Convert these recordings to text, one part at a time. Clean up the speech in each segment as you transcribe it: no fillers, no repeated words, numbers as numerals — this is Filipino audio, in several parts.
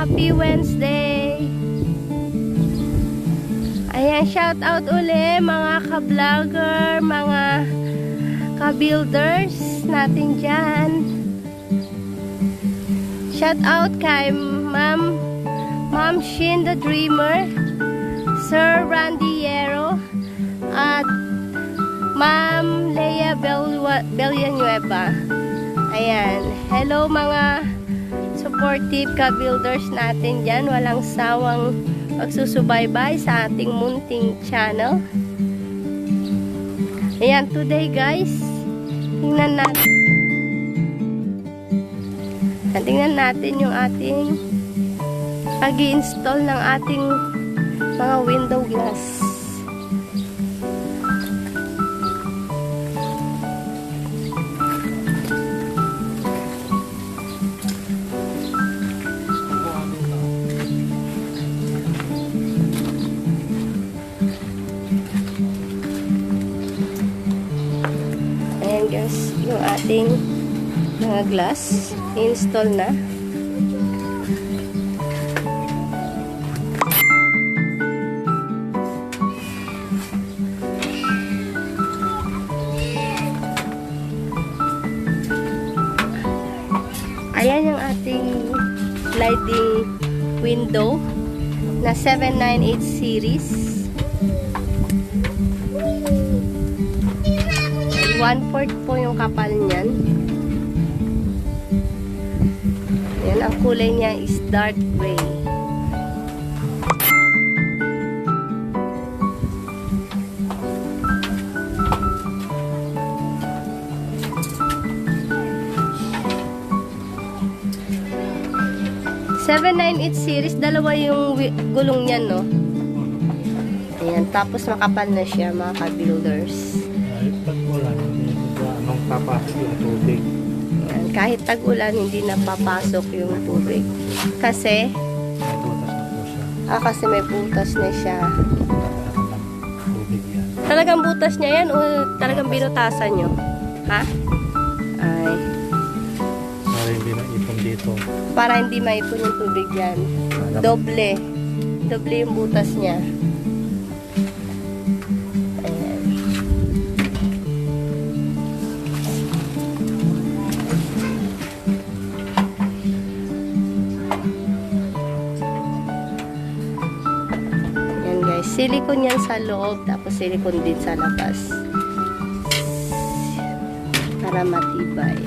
Happy Wednesday! Ayan, shout out uli mga ka-vlogger, mga ka-builders natin dyan. Shout out kay Ma'am Shin the Dreamer, Sir Randy Yero, at Ma'am Leia Villanueva. Ayan, hello mga supportive ka-builders natin dyan. Walang sawang pagsusubaybay sa ating munting channel. Ayan, today guys, tingnan natin yung ating pag-i-install ng ating mga window glass. Ayan guys, yung ating mga glass install na. Ayan yung ating sliding window na 798 series. 1/4 po yung kapal niyan. Yan, ang kulay niya is dark gray. .798 series, dalawa yung gulong niyan, no? Ayan, tapos makapal na siya, mga ka-builders. Anong papasok yung tubig? Ayan, kahit tag-ulan, hindi na papasok yung tubig. Kasi, May butas na po siya. kasi may butas na siya. Tubig yan. Talagang butas niya yan o talagang binutasan nyo? Ha? Ay. Para hindi na ipon dito. Para hindi maipon yung tubig yan. Doble. Doble yung butas niya. Ayan. Ayan guys. Silicone yan sa loob. Tapos silicone din sa labas. Para matibay.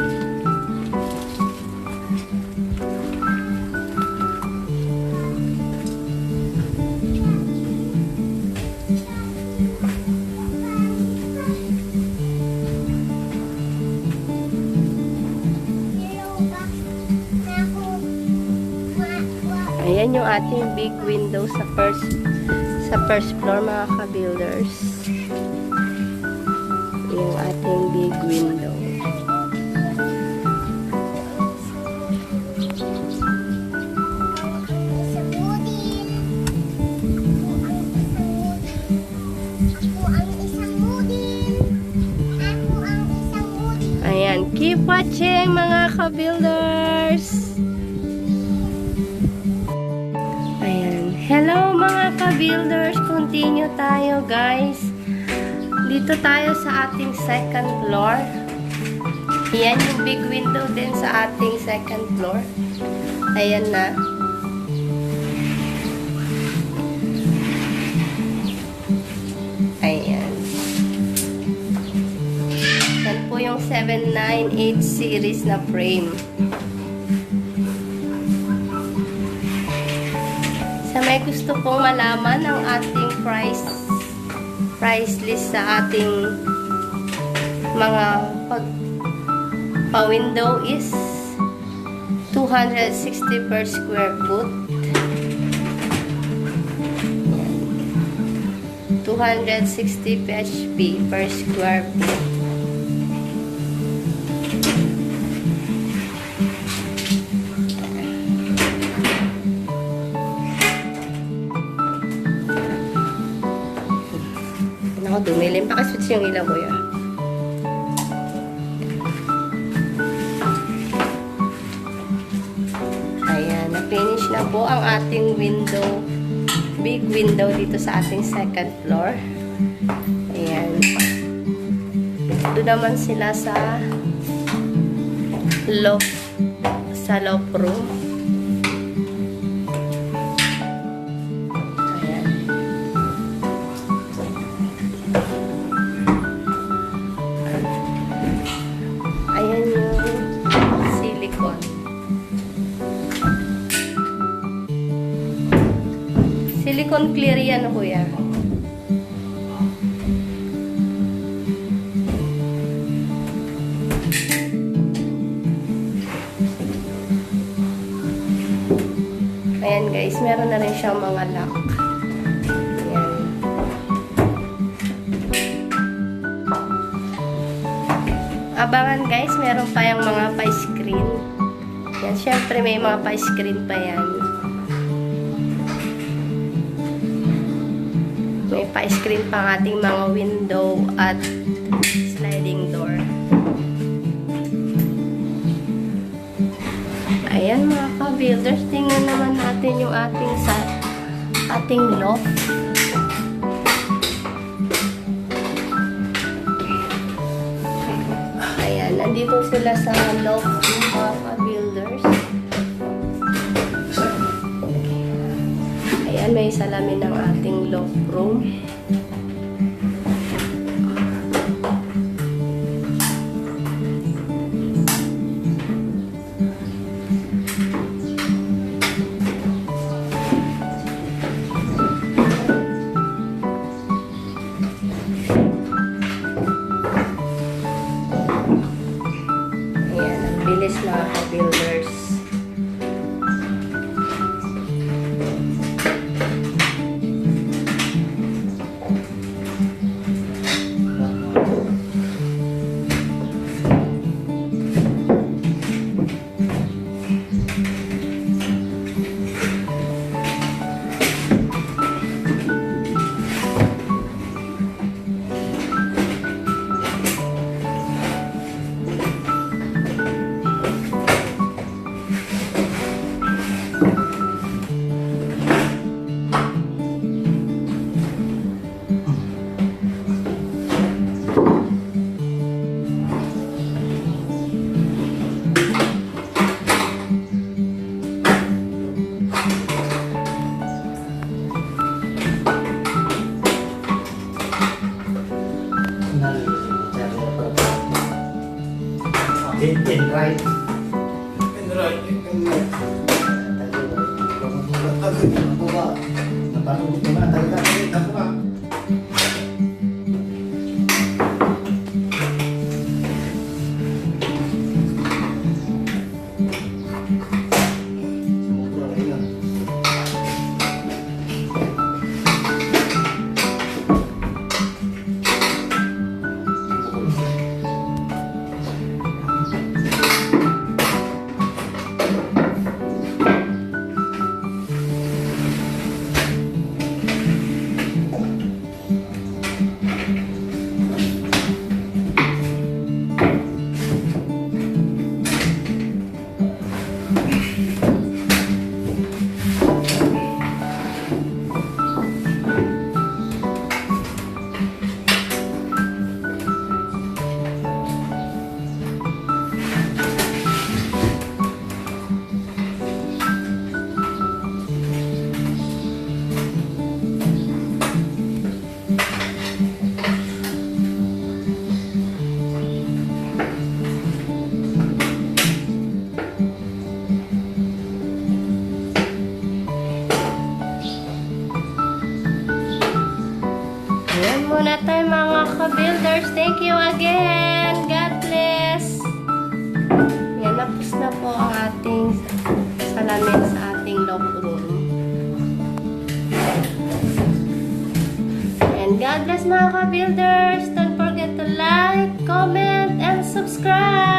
Ayan yung ating big window sa first floor, mga ka-builders. Yung ating big window. Ayan, keep watching mga ka-builders. Hello mga ka-builders, continue tayo guys. Dito tayo sa ating second floor. Yan yung big window din sa ating second floor. Ayan na. Ayan. Yan po yung 798 series na frame. Sa may gusto pong malaman ang ating price list sa ating mga pa-window is 260 per square foot. 260 PHP per square foot. Dumilim. Pakaswitch yung ilaw ko yan. Ayan. finish na po ang ating window. Big window dito sa ating second floor. Ayan. Doon naman sila sa loft room. Ayan. Ayan yung silicone. Silicone clear yan, kuya. Ayan guys, meron na rin siyang mga lock. Ayan. Abangan guys, meron pa yung mga pa-screen. Yan, syempre may mga pa-screen pa yan. May pa-screen pa ang ating mga window at sliding door. Ayan mga ka-builders, tingnan naman natin yung ating loft. Ayan, nandito sila sa loft mga ka-builders. Ayan, may salamin ng ating loft room. Bilis na ka-builders. Right. Ayan muna tayo mga ka-builders. Thank you again. God bless. Yan, napos na po ang ating salamin sa ating loft room. And God bless mga ka-builders. Don't forget to like, comment, and subscribe.